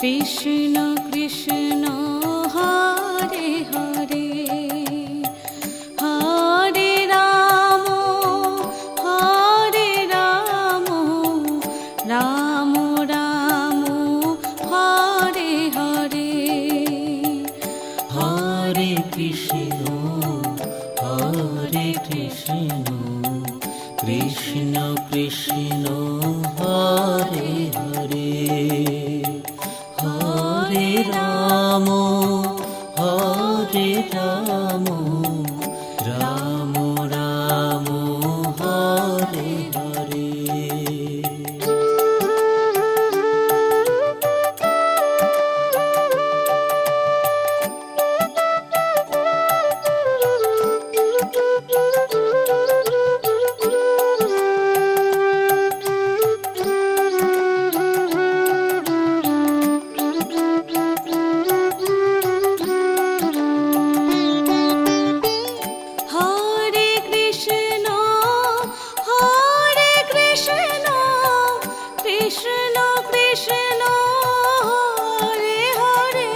Krishna Krishna Hare Hare, Hare Ram Ram Ram Hare Hare. Hare Krishna Krishna Krishna Hare Hare, Hare Ram Ram Ram Hare Hare. Krishna Krishna Hare Hare,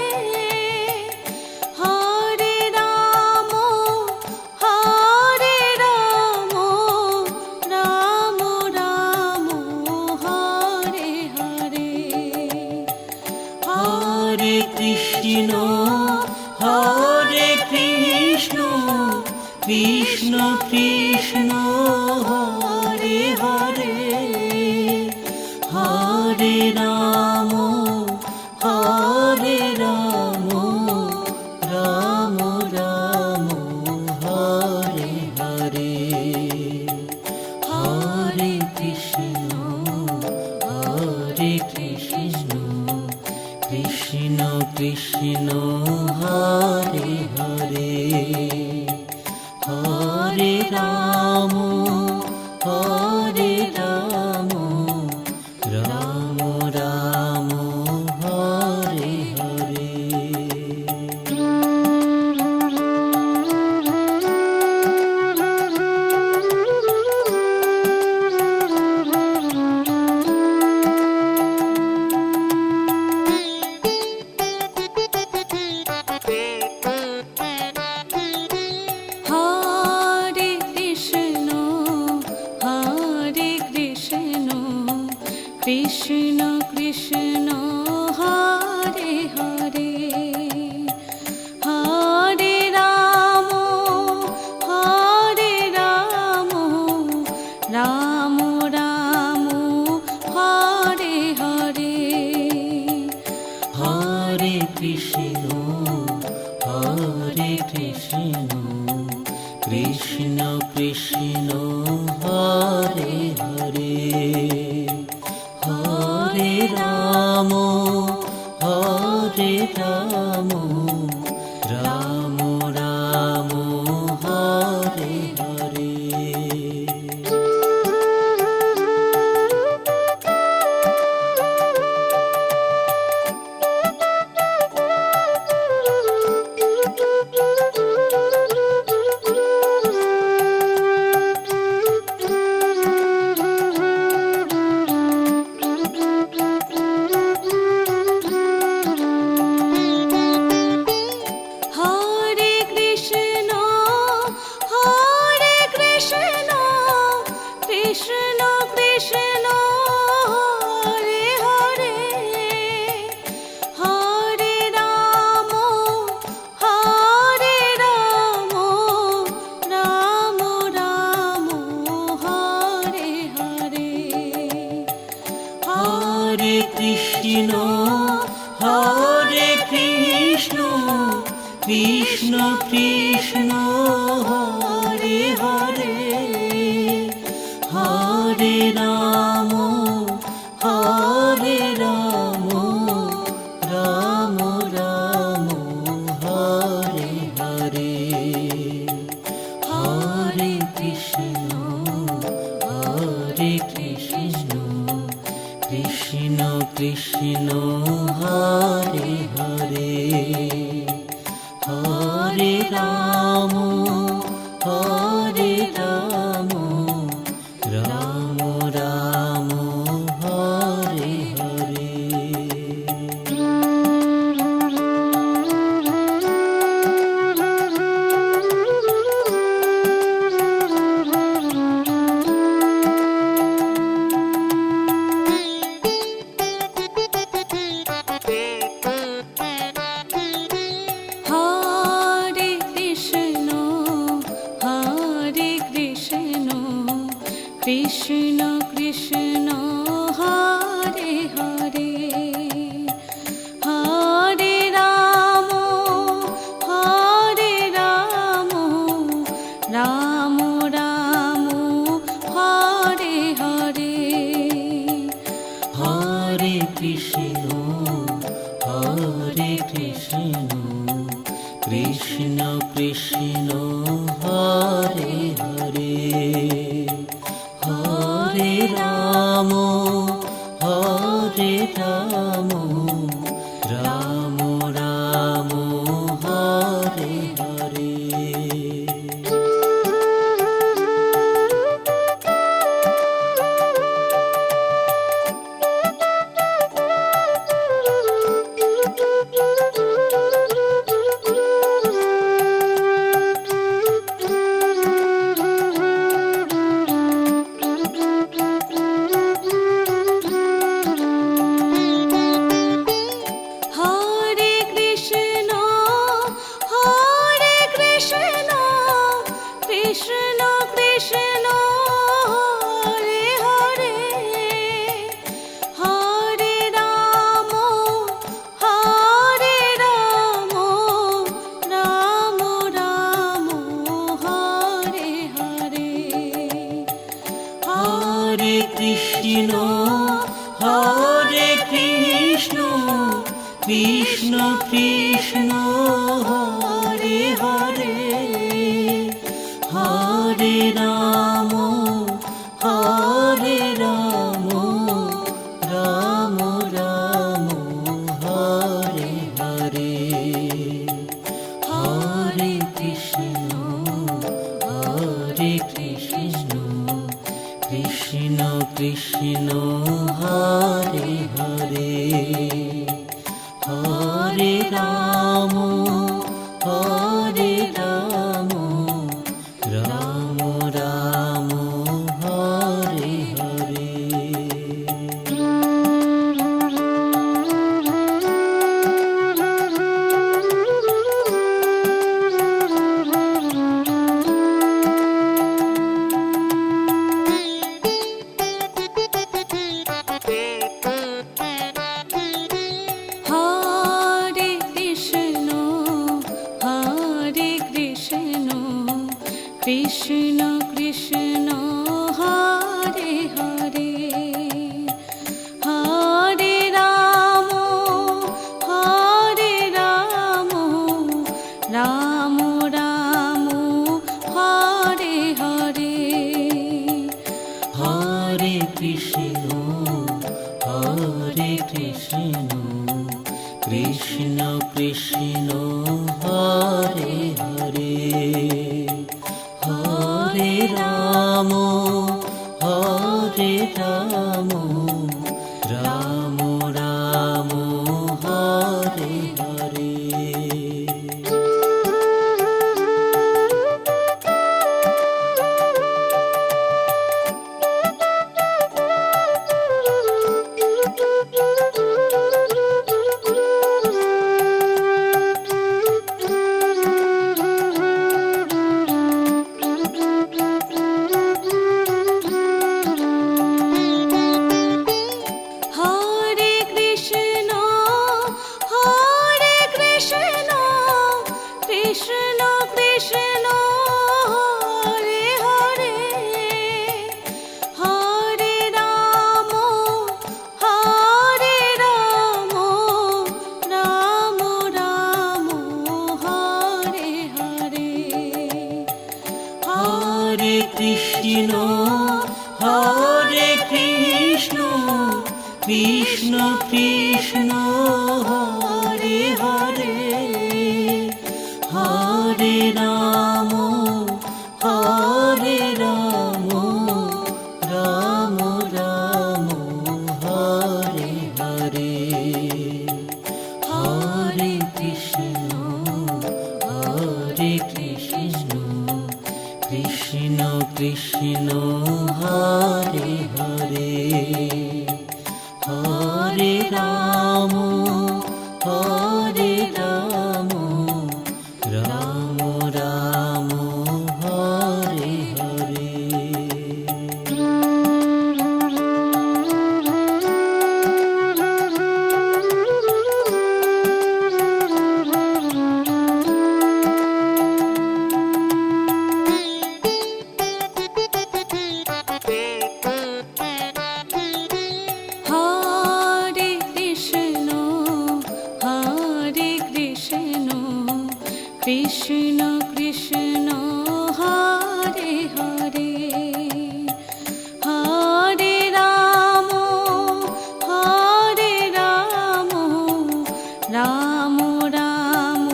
Hare Ram Ram Ram Hare Hare. Hare Krishna Krishna Krishna Hare Hare, Hare Ram Ram Ram Hare Hare. Hare Krishna Krishna Krishna Hare Hare, Hare Ram Ram Ram Hare Hare. Krishna Krishna Hare Hare, Hare Ram Ram Ram Hare Hare. Hare Krishna Krishna Krishna Hare Hare, Hare Ram Ram Ram Hare Hare. Krishna Hare Krishna Krishna Krishna Hare Hare Hare Ram Ram Ram Hare Hare. Hare Krishna Hare Krishna Krishna Krishna Hare Hare Hare Ram Ram Ram Hare Hare Hare Krishna Krishna Krishna Hare Hare Hare Ram Ram Ram Hare Hare. Hare Krishna Krishna Krishna Hare Hare Hare Ram Ram Ram Hare Hare Hare Krishna Krishna Krishna Hare Hare Hare Ram Ram Ram Hare Hare Hare Krishna Krishna Krishna Hare Hare Hare Ram Ram Ram Hare Hare. Hare Krishna Krishna Krishna Hare Hare Hare Ram Ram Ram Hare Hare Hare Krishna Krishna Krishna Hare Hare Hare Ram Ram Ram Hare Hare. Hare Krishna Krishna Krishna Hare Hare, Hare Ram Ram Ram Hare Hare, Hare Krishna Krishna Krishna Hare Hare, Hare Ram Ram Ram Hare Hare. Hare Krishna Krishna Krishna Hare Hare, Hare Ram Ram Ram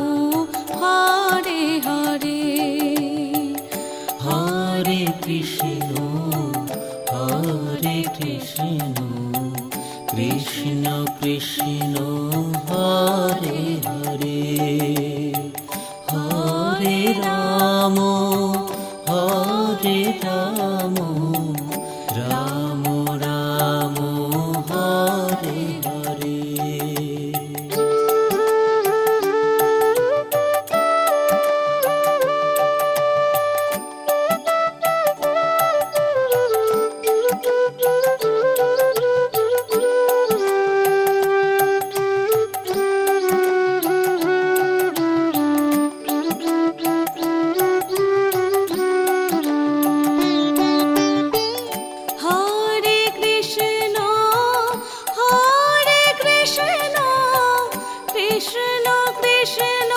Hare Hare, Hare Krishna Krishna Krishna Hare Hare, Hare Ram Ram Ram Hare Hare. Hare Krishna Krishna Krishna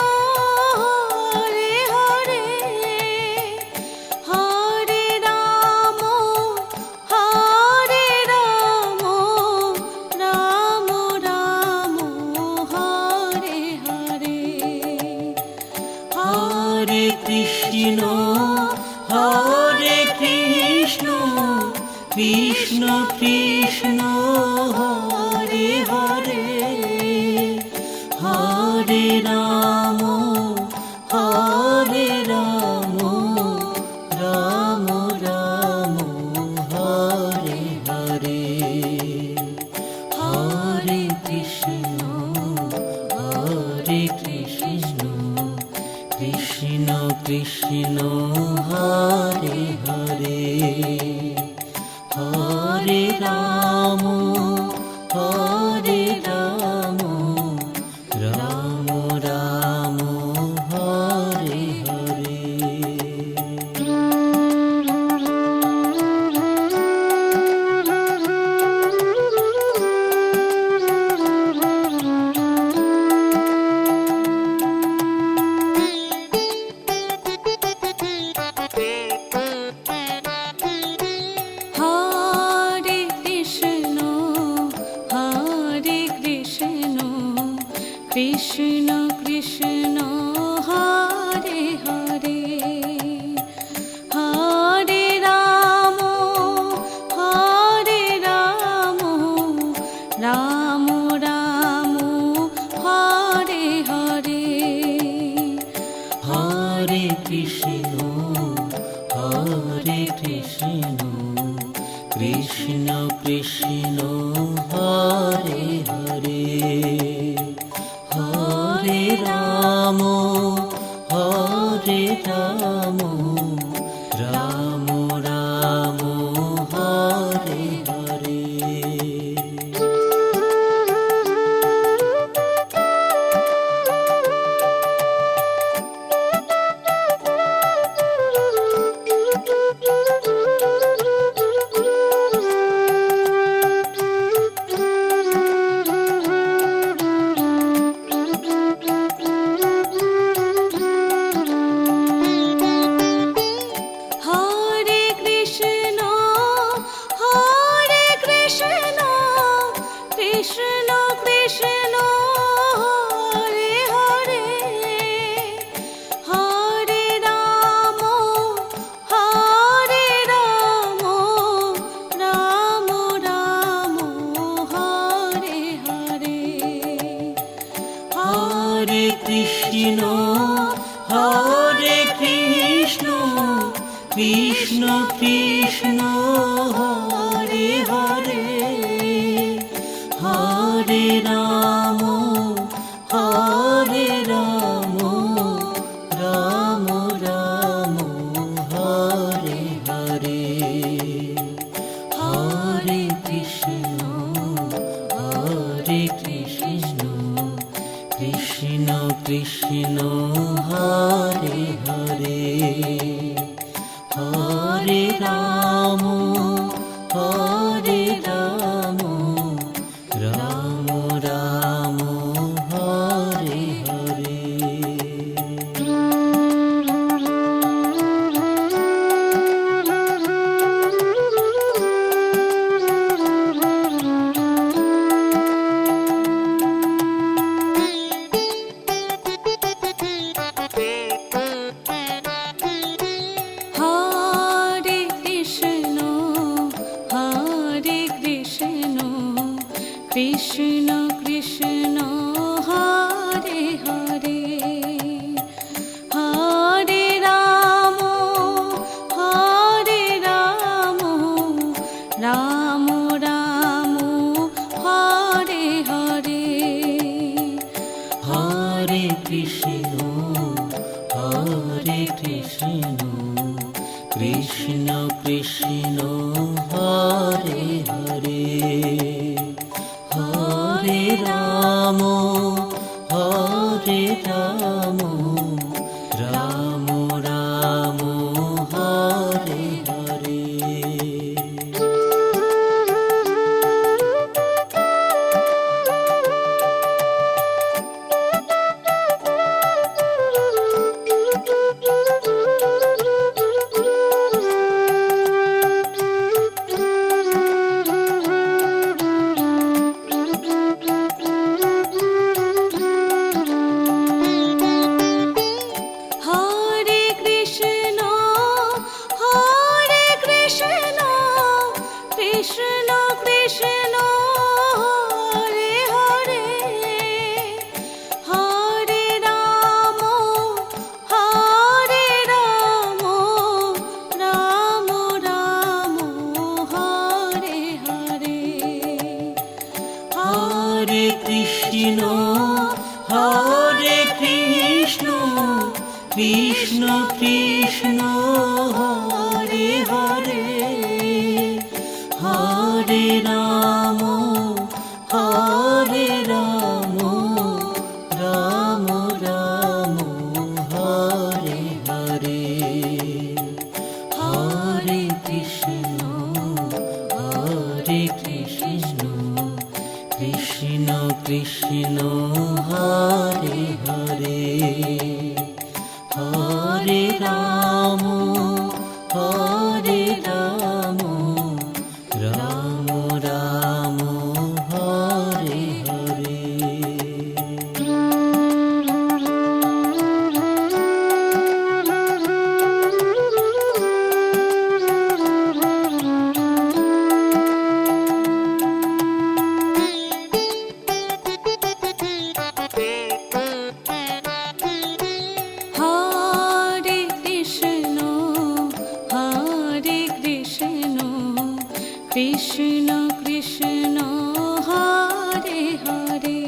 Hare Hare, Hare Ram Ram Ram Hare Hare, Hare Krishna Krishna Krishna Hare Hare, Hare Ram Ram Ram Hare Hare, Hare Krishna Krishna Krishna Hare Hare, Hare Ram Ram Ram Hare Hare. Hare Krishna Krishna Krishna Hare Hare, Hare Ram Ram Ram Hare Hare, Hare Krishna Krishna Krishna Hare Hare, Hare Ram Ram Ram Hare Hare. Krishna Krishna Hare Hare Hare Ram Ram Ram Hare Hare Hare Krishna Krishna Krishna Hare Hare Hare Ram Ram Ram Hare Hare. Hare Krishna Krishna Krishna Hare Hare Hare Ram Ram Ram Hare Hare Hare Krishna Krishna Krishna Hare Hare Hare Ram Ram Ram Hare Hare. Hare Krishna Krishna Krishna Hare Hare Hare Ram Ram Ram Hare Hare Hare Krishna Krishna Krishna Hare Hare Hare Ram Ram Ram Hare Hare Hare Krishna Krishna Krishna Hare Hare Hare Ram Ram Ram Hare Hare. Hare Krishna Krishna Krishna Hare Hare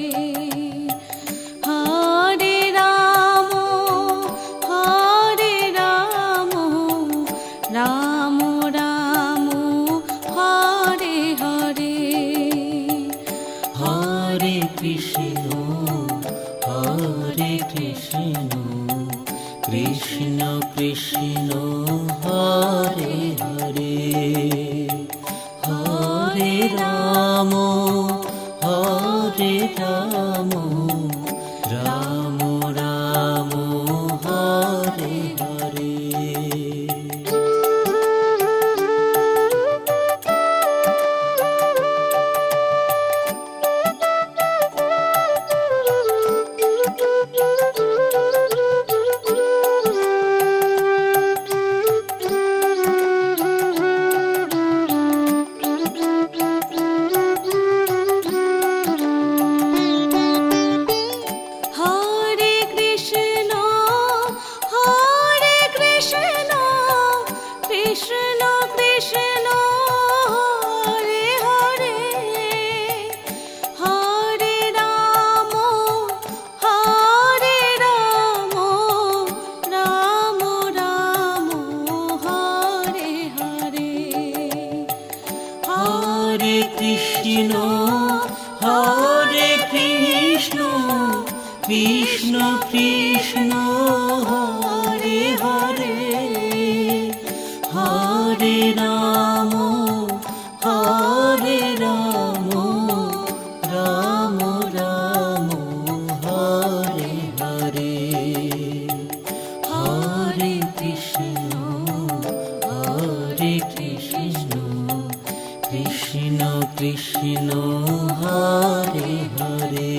Hare Ram Ram Ram Hare Hare Hare Krishna Krishna Krishna Hare Hare Hare Ram Ram Ram Hare Hare. Krishna Hare Krishna Krishna Krishna Hare Hare Hare Ram Ram Ram Hare Hare Hare Krishna Krishna Krishna Hare Hare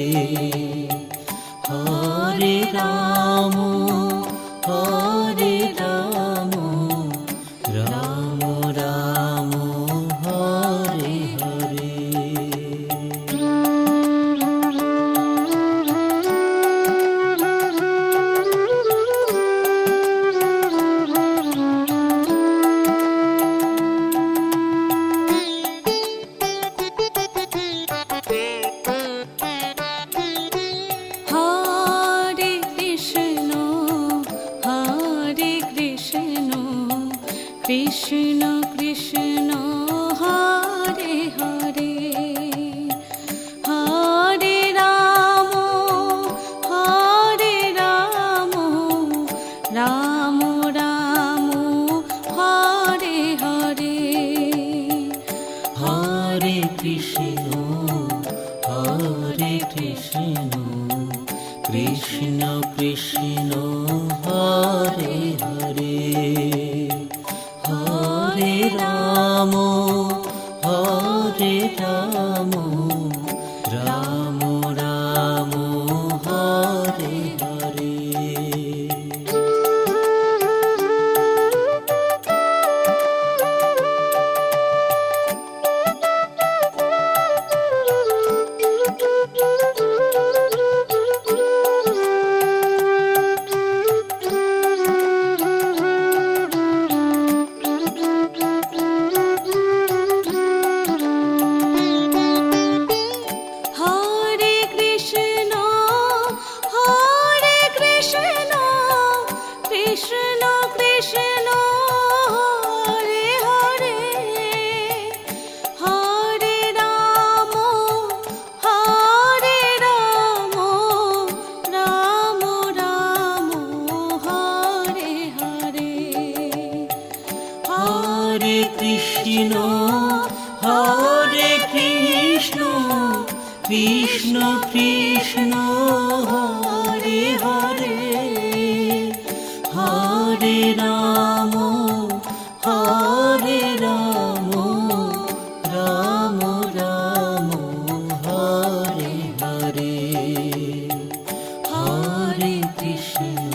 Hare Ram Ram Ram Hare Hare. Hare Krishna Krishna Krishna Hare Hare Hare Ram Ram Ram Hare Hare Hare Krishna Krishna Krishna Hare Hare Hare Ram Ram Ram Hare Hare. Hare Krishna Krishna Krishna Hare Hare Hare Ram Ram Ram Hare Hare Hare Krishna Krishna Krishna Hare Hare Hare Ram Ram Ram Hare Hare Hare Krishna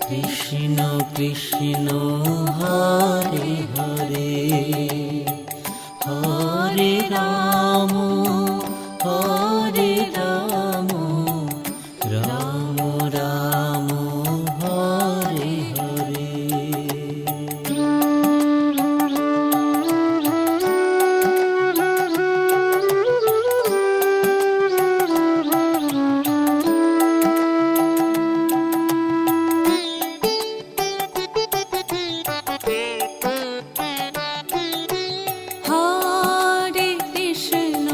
Krishna Krishna Hare Hare Hare Ram Ram Ram Hare Hare. Hare Krishna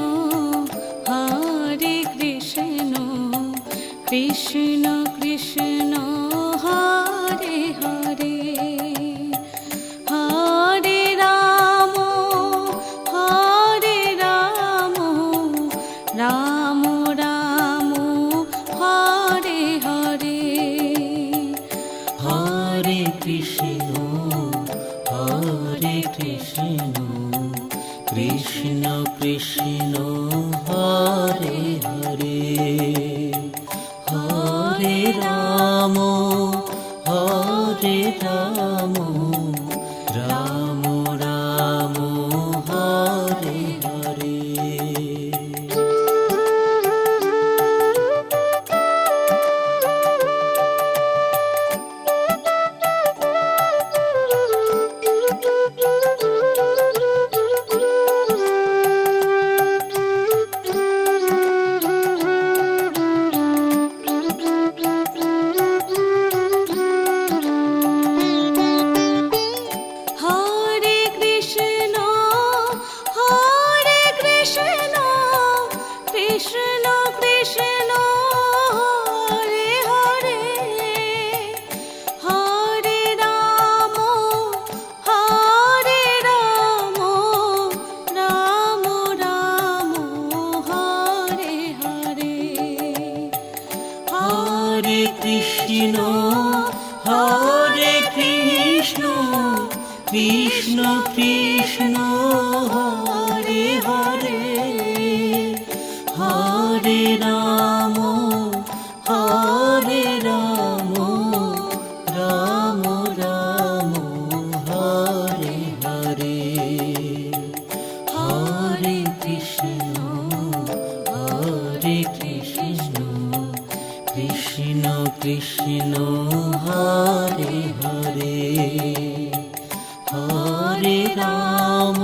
Krishna Krishna Hare Hare Hare Ram Ram Ram Hare Hare Hare Krishna Krishna Krishna Hare Hare Hare Ram Ram Ram Hare Hare. Hare Hare Krishna Krishna Krishna Hare Hare Hare Ram Ram Ram Hare Hare Hare Krishna Krishna Krishna Hare Hare Hare Ram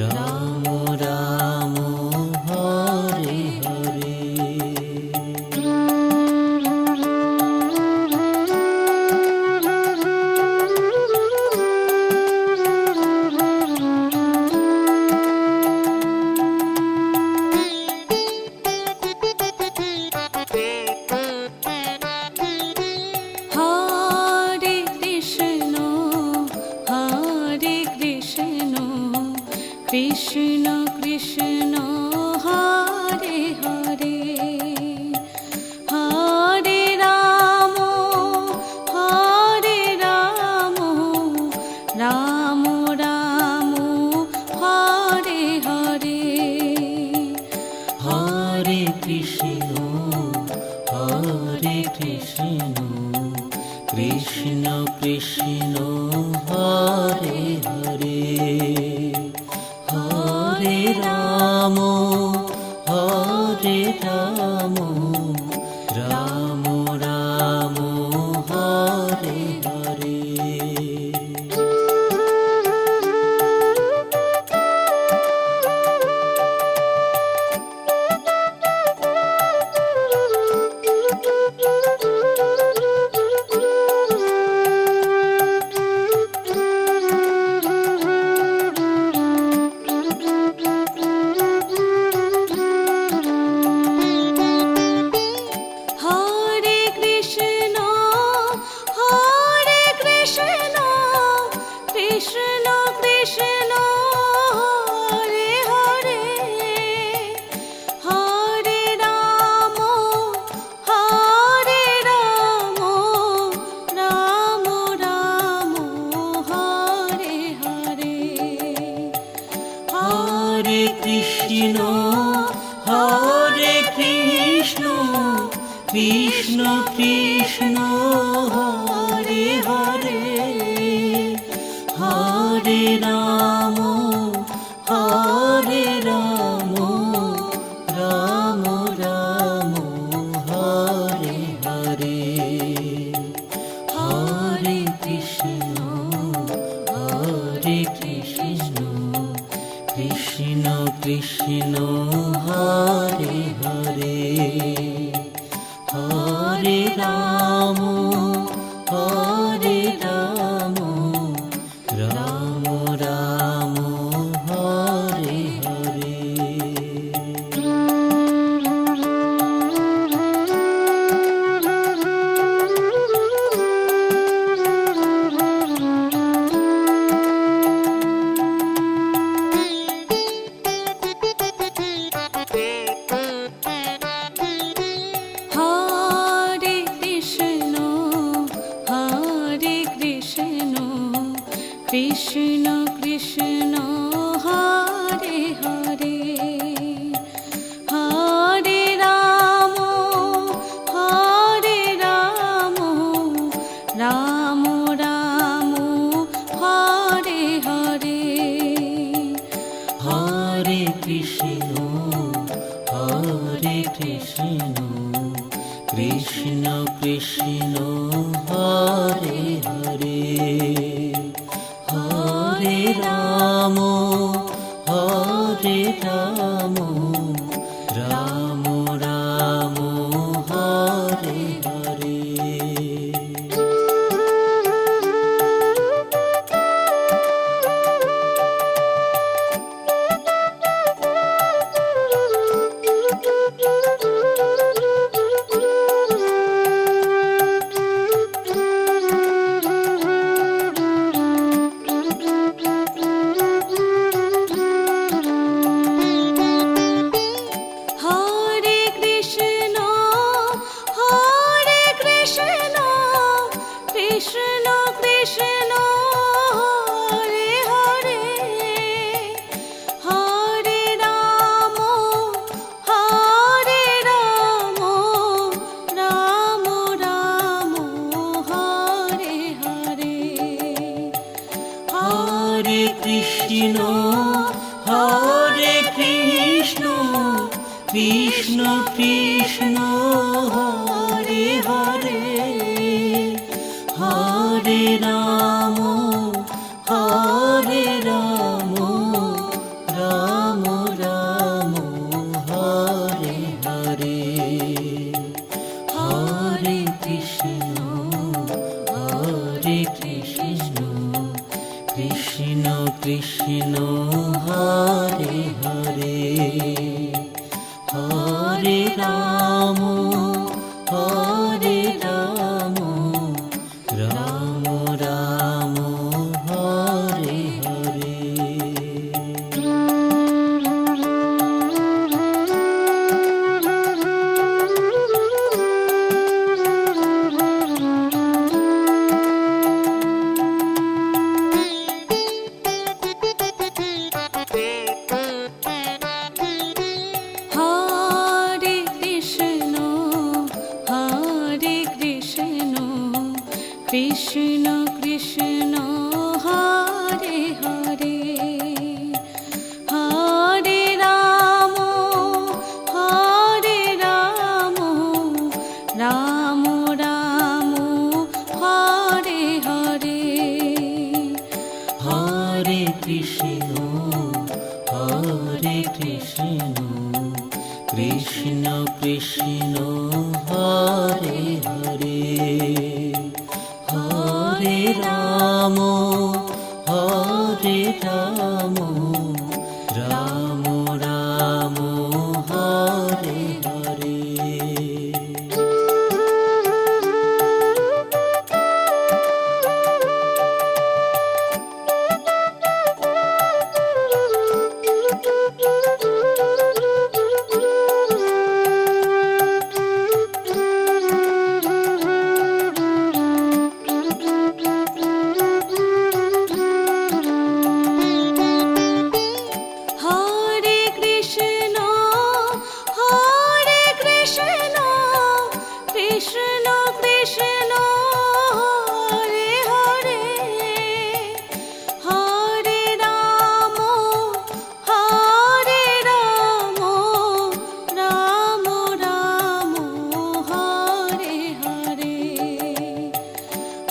Ram Ram Hare Hare Hare Krishna Krishna Krishna Hare Hare Hare Ram Ram Ram Hare Hare Hare Krishna Krishna Krishna Hare Hare Hare Ram Ram Ram Hare Hare Hare Krishna Krishna Krishna Hare Hare Hare Ram Ram Ram Hare Hare Hare Krishna Krishna Krishna Hare Hare Hare Ram Ram Ram Hare Hare Hare Krishna Krishna Krishna Hare Hare Hare Ram Ram Ram Hare Hare Hare Krishna Krishna Krishna Hare Hare Hare Ram Ram Ram Hare Hare Hare Krishna Krishna Krishna Hare Hare Hare Ram Ram Ram Hare Hare Ram Hare Ram Ram Ram Hare Hare Hare Krishna Krishna Krishna Hare Hare Hare Ram Ram Ram Hare Hare. Hare Krishna Krishna Krishna Hare Hare Hare Ram Ram Ram Hare Hare Hare Krishna Krishna Krishna Hare Hare Hare Ram Ram Ram Hare Hare. Hare Krishna Krishna Krishna Hare Hare Hare Ram Ram Ram Hare Hare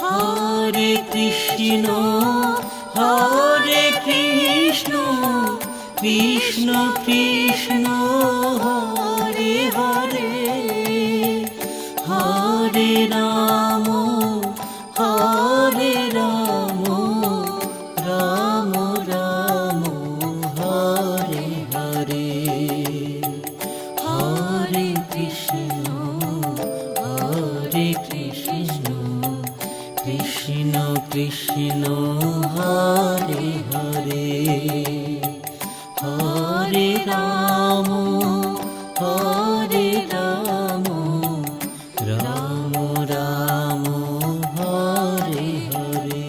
Hare Krishna Krishna Krishna Hare Hare Hare Ram Ram Ram Hare Hare Hare Krishna Krishna Krishna Hare Hare Hare Ram Ram Ram Hare Hare.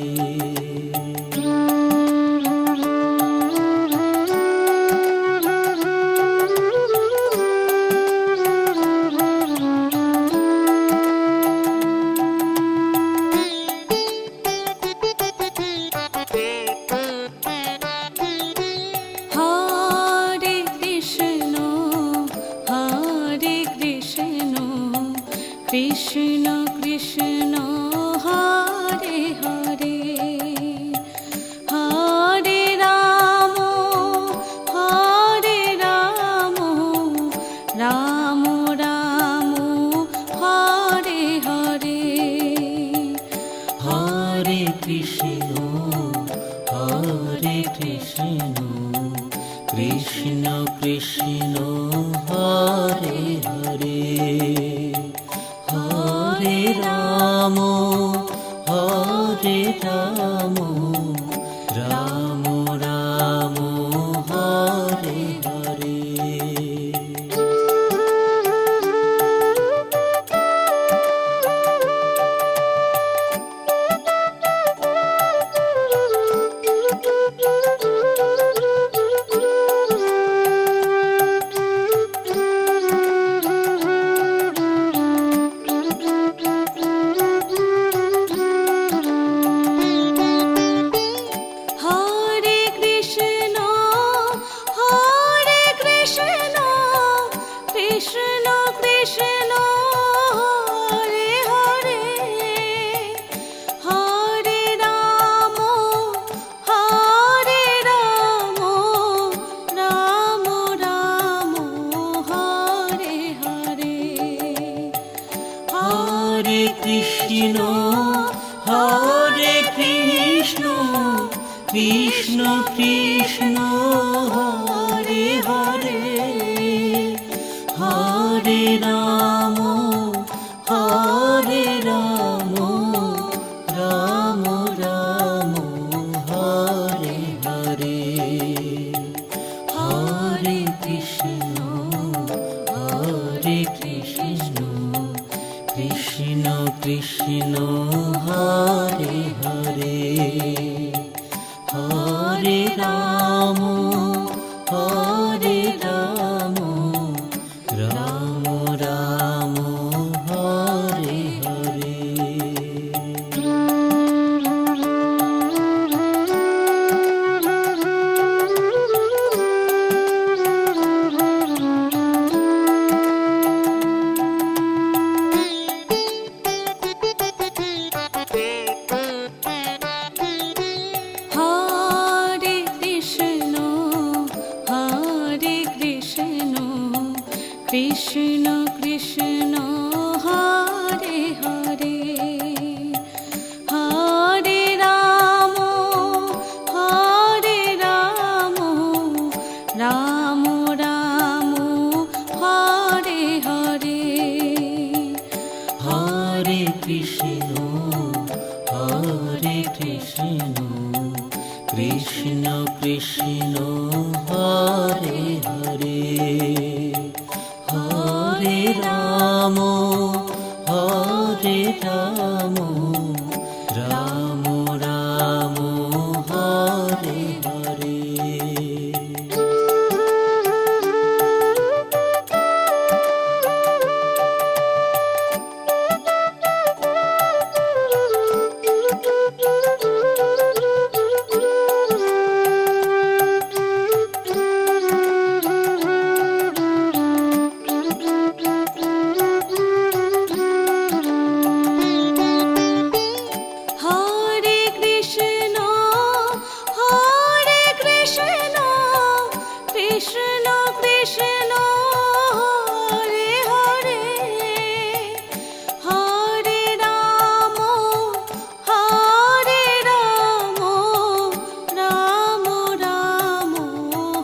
Hare Krishna Krishna Krishna Hare Hare Hare Ram Ram Ram Hare Hare Hare Krishna Krishna Krishna Hare Hare Hare Ram Ram Ram Hare Hare. Hare Krishna Krishna Krishna Hare Hare, Hare Ram Ram Ram Hare Hare, Hare Krishna Krishna Krishna Hare Hare, Hare Ram Ram Ram Hare Hare. Hare Krishna Krishna Krishna Hare Hare, Hare Ram Ram Ram Hare Hare, Hare Krishna Krishna Krishna Hare Hare, Hare Ram Ram Ram Hare Hare. Hare Krishna Krishna Krishna Hare Hare, Hare Ram Ram Ram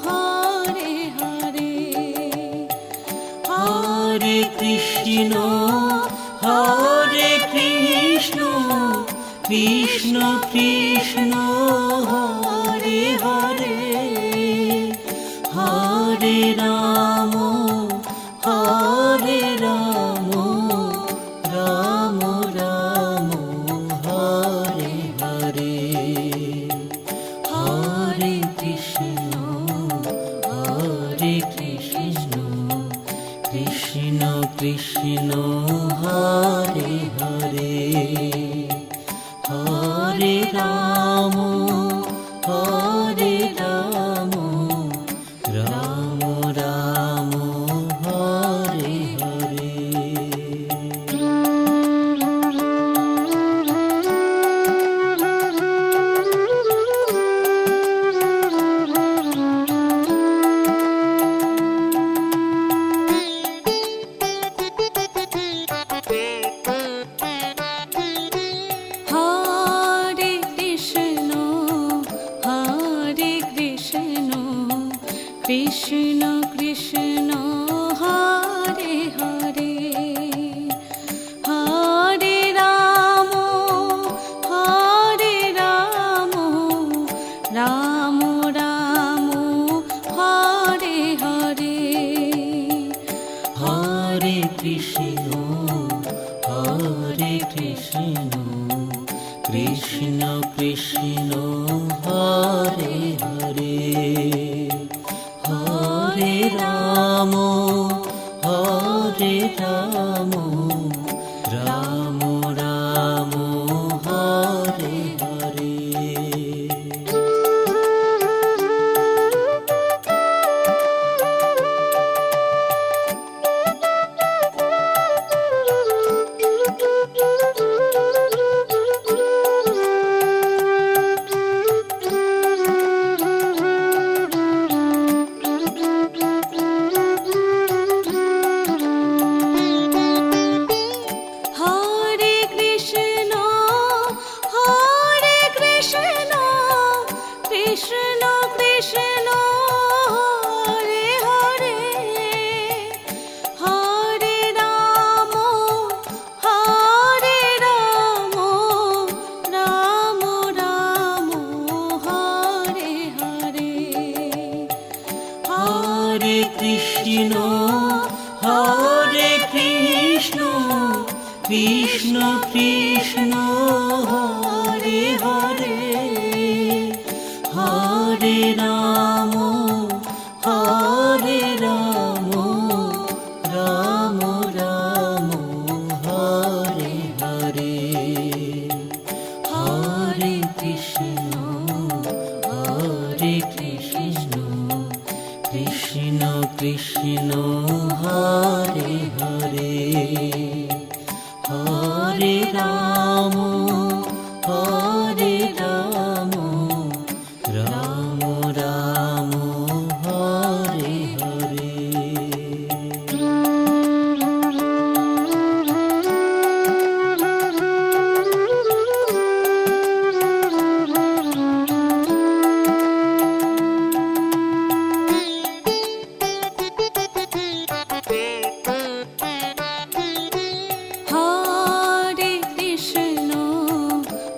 Hare Hare, Hare Krishna Krishna Krishna Hare Hare, Hare Ram Ram Ram Hare Hare, Hare Krishna Krishna Krishna Hare Hare, Hare Ram Ram Ram Hare Hare. Hare Krishna Krishna Krishna Hare Hare, Hare Ram Ram Ram Hare Hare, Hare Krishna Krishna Krishna Hare Hare, Hare Ram Ram Ram Hare Hare. Krishna Krishna Hare Hare Hare Ram Ram Ram Hare Hare Hare Krishna Krishna Krishna Hare Hare Hare Ram Ram Ram Hare Hare.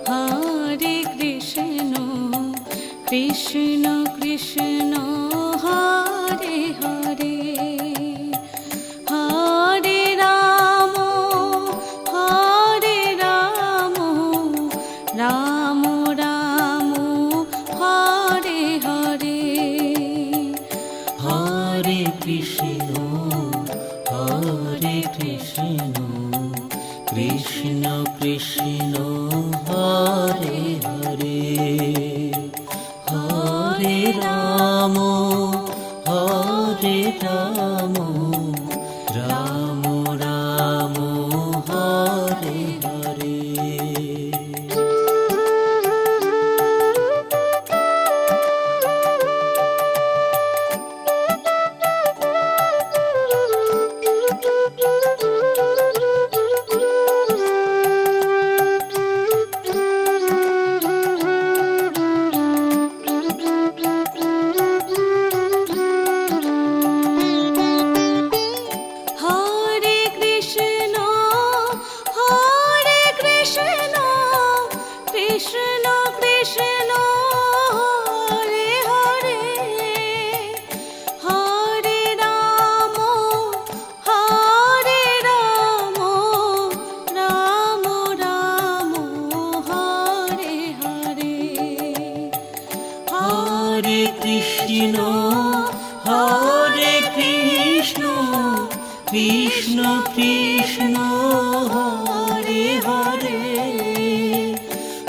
Hare Krishna Krishna Krishna Hare Hare Hare Ram Ram Ram Hare Hare Hare Krishna Krishna Krishna Hare Hare Hare Ram Ram Ram Hare Hare. Hare Krishna Krishna Krishna Hare Hare Hare Ram Ram Ram Hare Hare Hare Krishna Krishna Krishna Hare Hare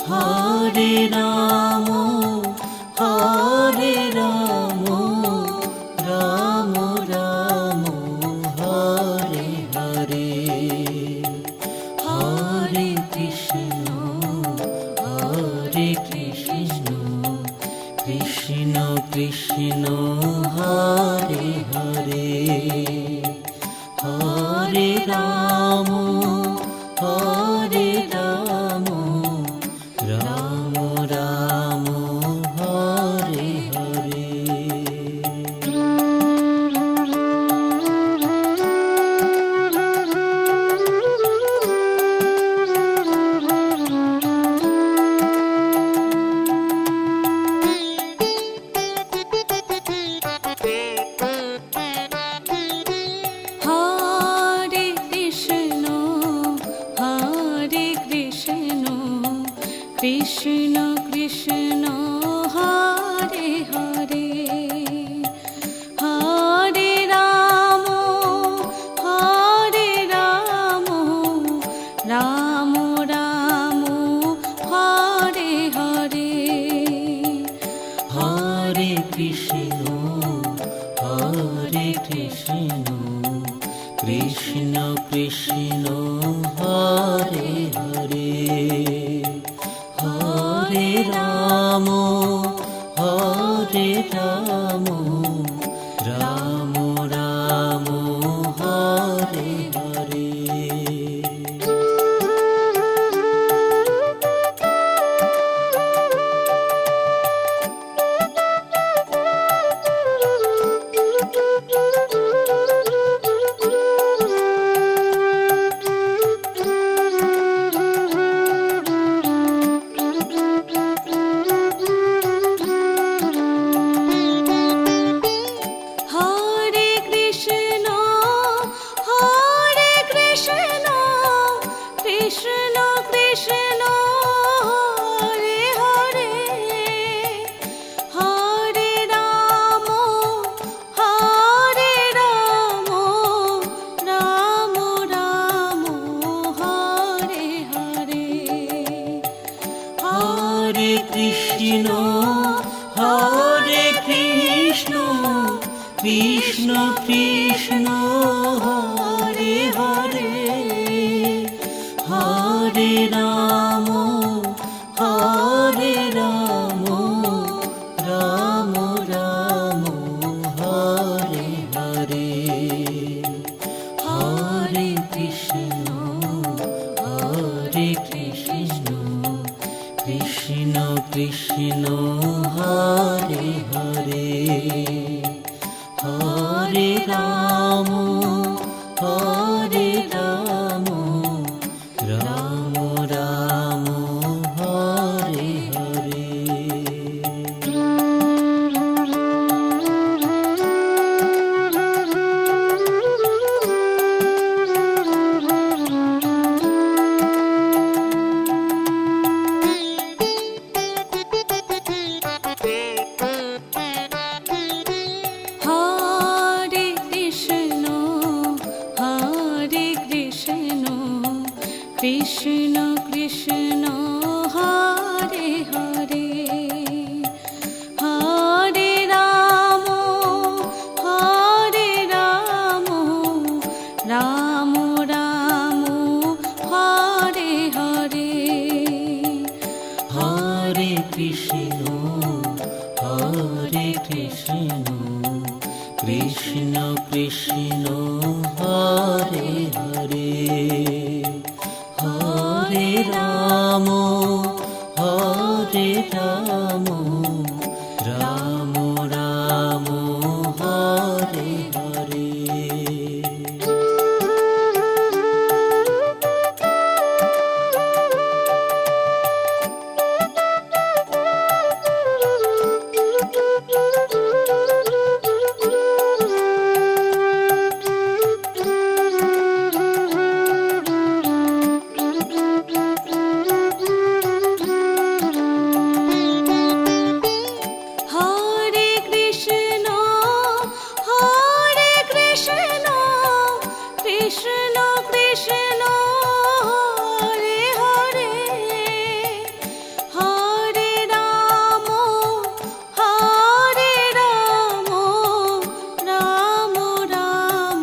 Hare Ram Ram Ram Hare Hare Hare Krishna Krishna Krishna Hare Hare Hare Ram Ram Ram Hare Hare. Hare Krishna Krishna Krishna Hare Hare Hare Ram Ram Ram Hare Hare Hare Krishna Krishna Krishna Hare Hare Hare Ram Ram Ram Hare Hare. Krishna Hare Krishna Krishna Krishna Hare Hare Hare Ram Ram Ram Hare Hare Hare Krishna Krishna Krishna Hare Hare Hare Ram Ram Ram Hare Hare Hare Krishna Krishna Krishna Hare Hare Hare Ram Ram Ram Hare Hare Hare Krishna Krishna Krishna Hare Hare Hare Ram Ram Ram Hare Hare Hare Krishna Krishna Krishna Hare Hare Hare Ram Ram Ram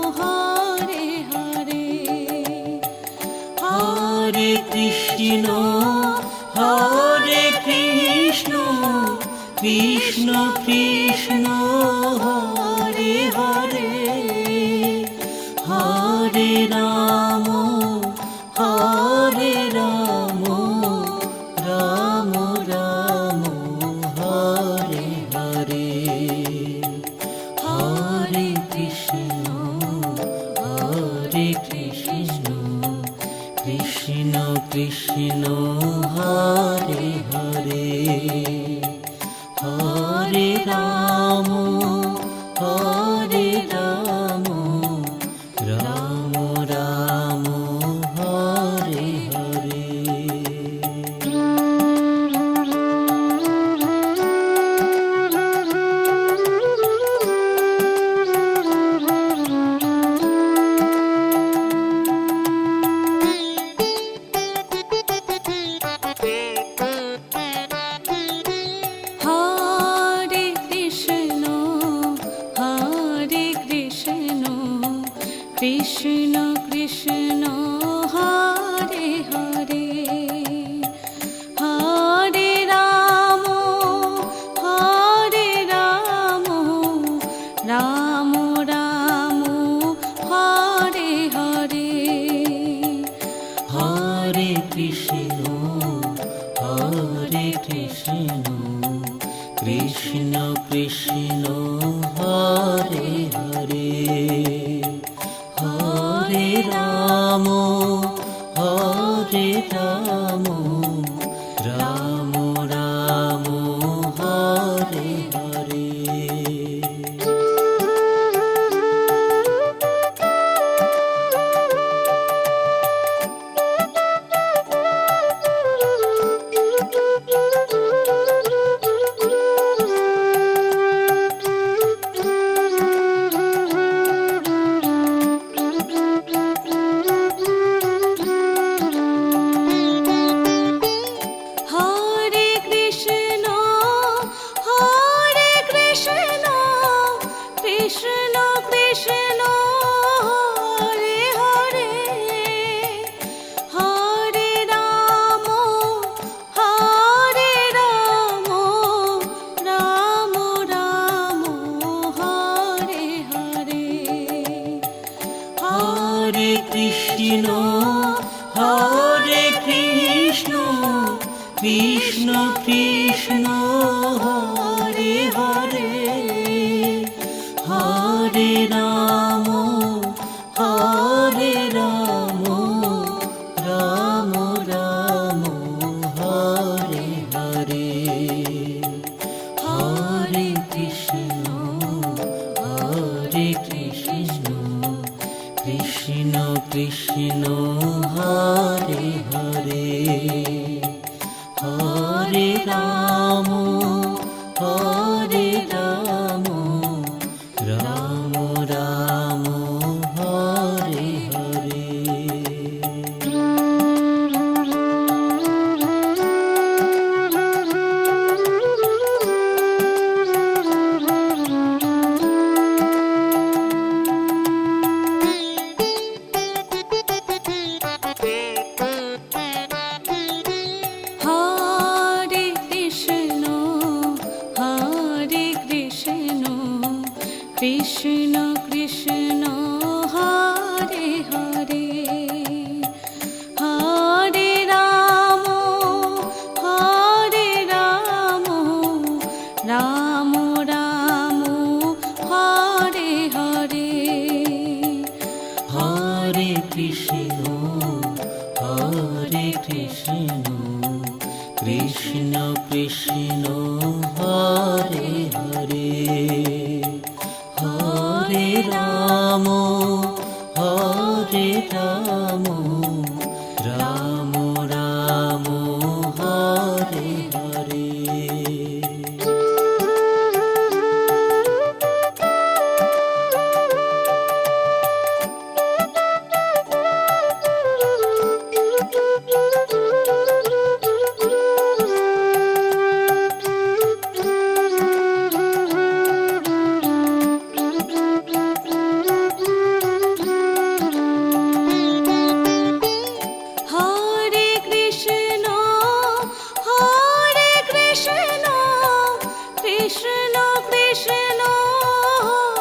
Hare Hare Hare Krishna Krishna Krishna Hare Hare Hare Ram Ram Ram Hare Hare Hare Krishna Krishna Krishna Hare Hare Hare Ram Ram Ram Hare Hare Hare Krishna Krishna Krishna Hare Hare Hare Ram Ram Ram Hare Hare Hare Krishna Krishna Krishna Hare Hare Hare Ram Ram Ram Hare Hare Hare Hare Krishna Krishna Krishna Hare Hare Hare Ram Ram Ram Hare Hare Hare Krishna Krishna Krishna Hare Hare Hare Ram Ram Ram Hare Hare. Hare Krishna Krishna Krishna Hare Hare Hare Ram Ram Ram Hare Hare Hare Krishna Krishna Krishna Hare Hare Hare Ram Ram Ram Hare Hare. Hare Krishna Krishna Krishna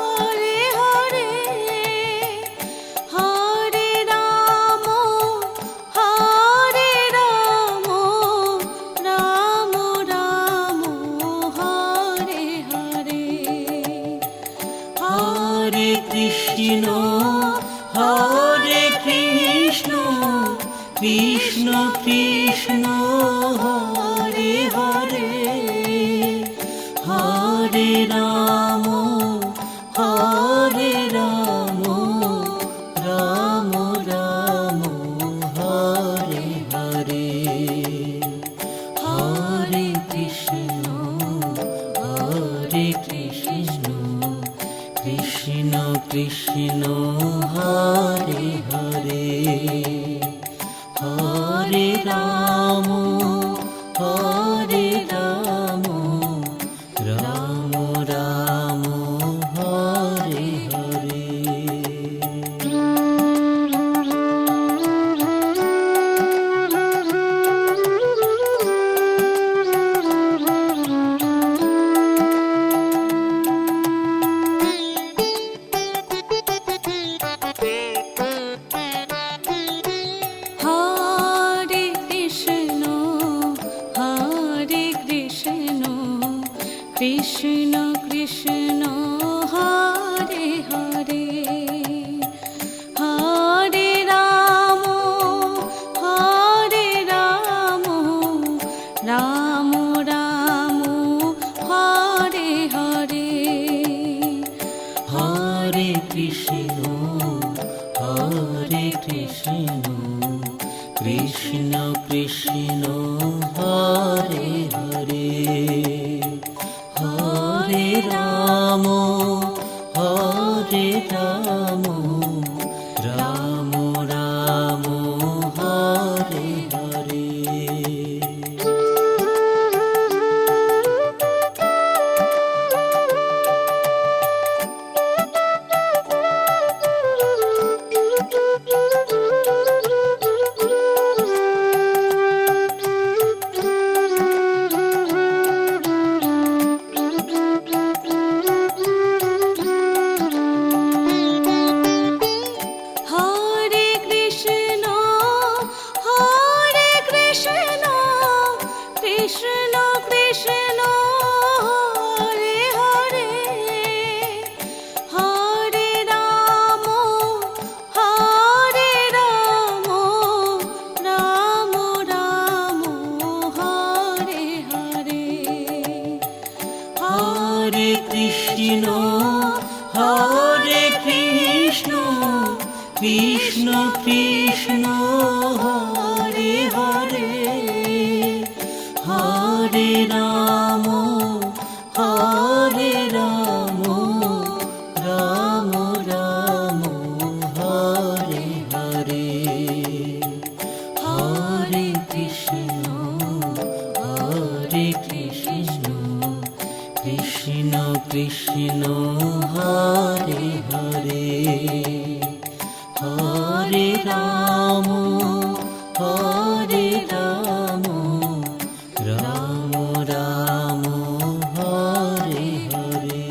Hare Hare Hare Ram Ram Ram Hare Hare Hare Krishna Krishna Krishna Hare Hare Hare Ram Ram Ram Hare Hare Hare Krishna Krishna Krishna Hare Hare Hare Ram Ram Ram Hare Hare. Hare Krishna Krishna Krishna Hare Hare Hare Ram Ram Ram Hare Hare Hare Krishna Krishna Krishna Hare Hare Hare Ram Ram Ram Hare Hare. Krishna Hare Hare Hare Ram Ram Ram Hare Hare.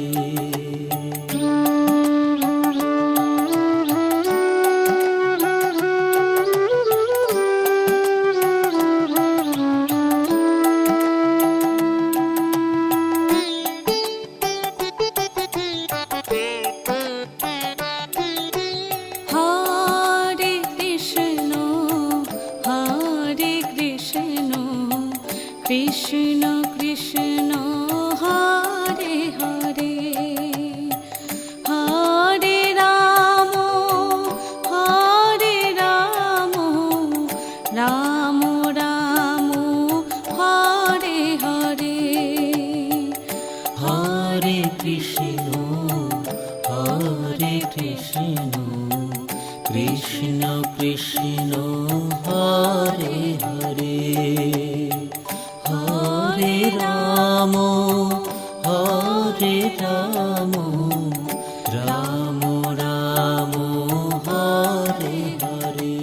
Hare Krishna Krishna Krishna Hare Hare Hare Ram Ram Ram Hare Hare. Hare Krishna Krishna Krishna Hare Hare Hare Ram Ram Ram Hare Hare.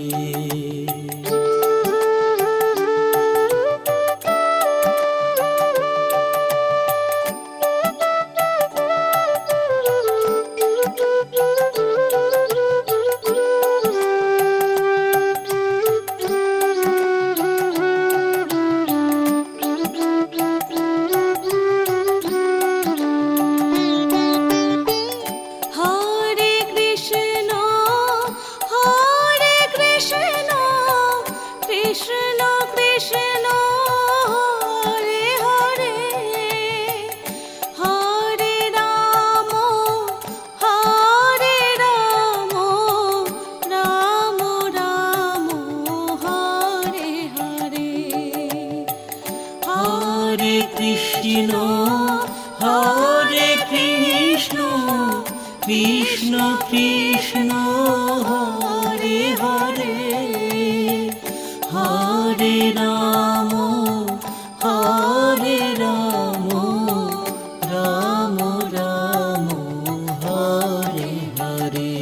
Hare Krishna Krishna Krishna Hare Hare Hare Ram Ram Ram Hare Hare. Hare Krishna Krishna Krishna Hare Hare Hare Ram Ram Ram Hare Hare.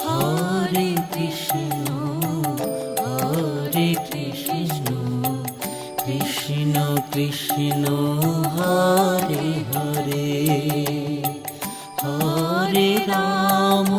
Hare Krishna Krishna Krishna Hare Hare Hare Ram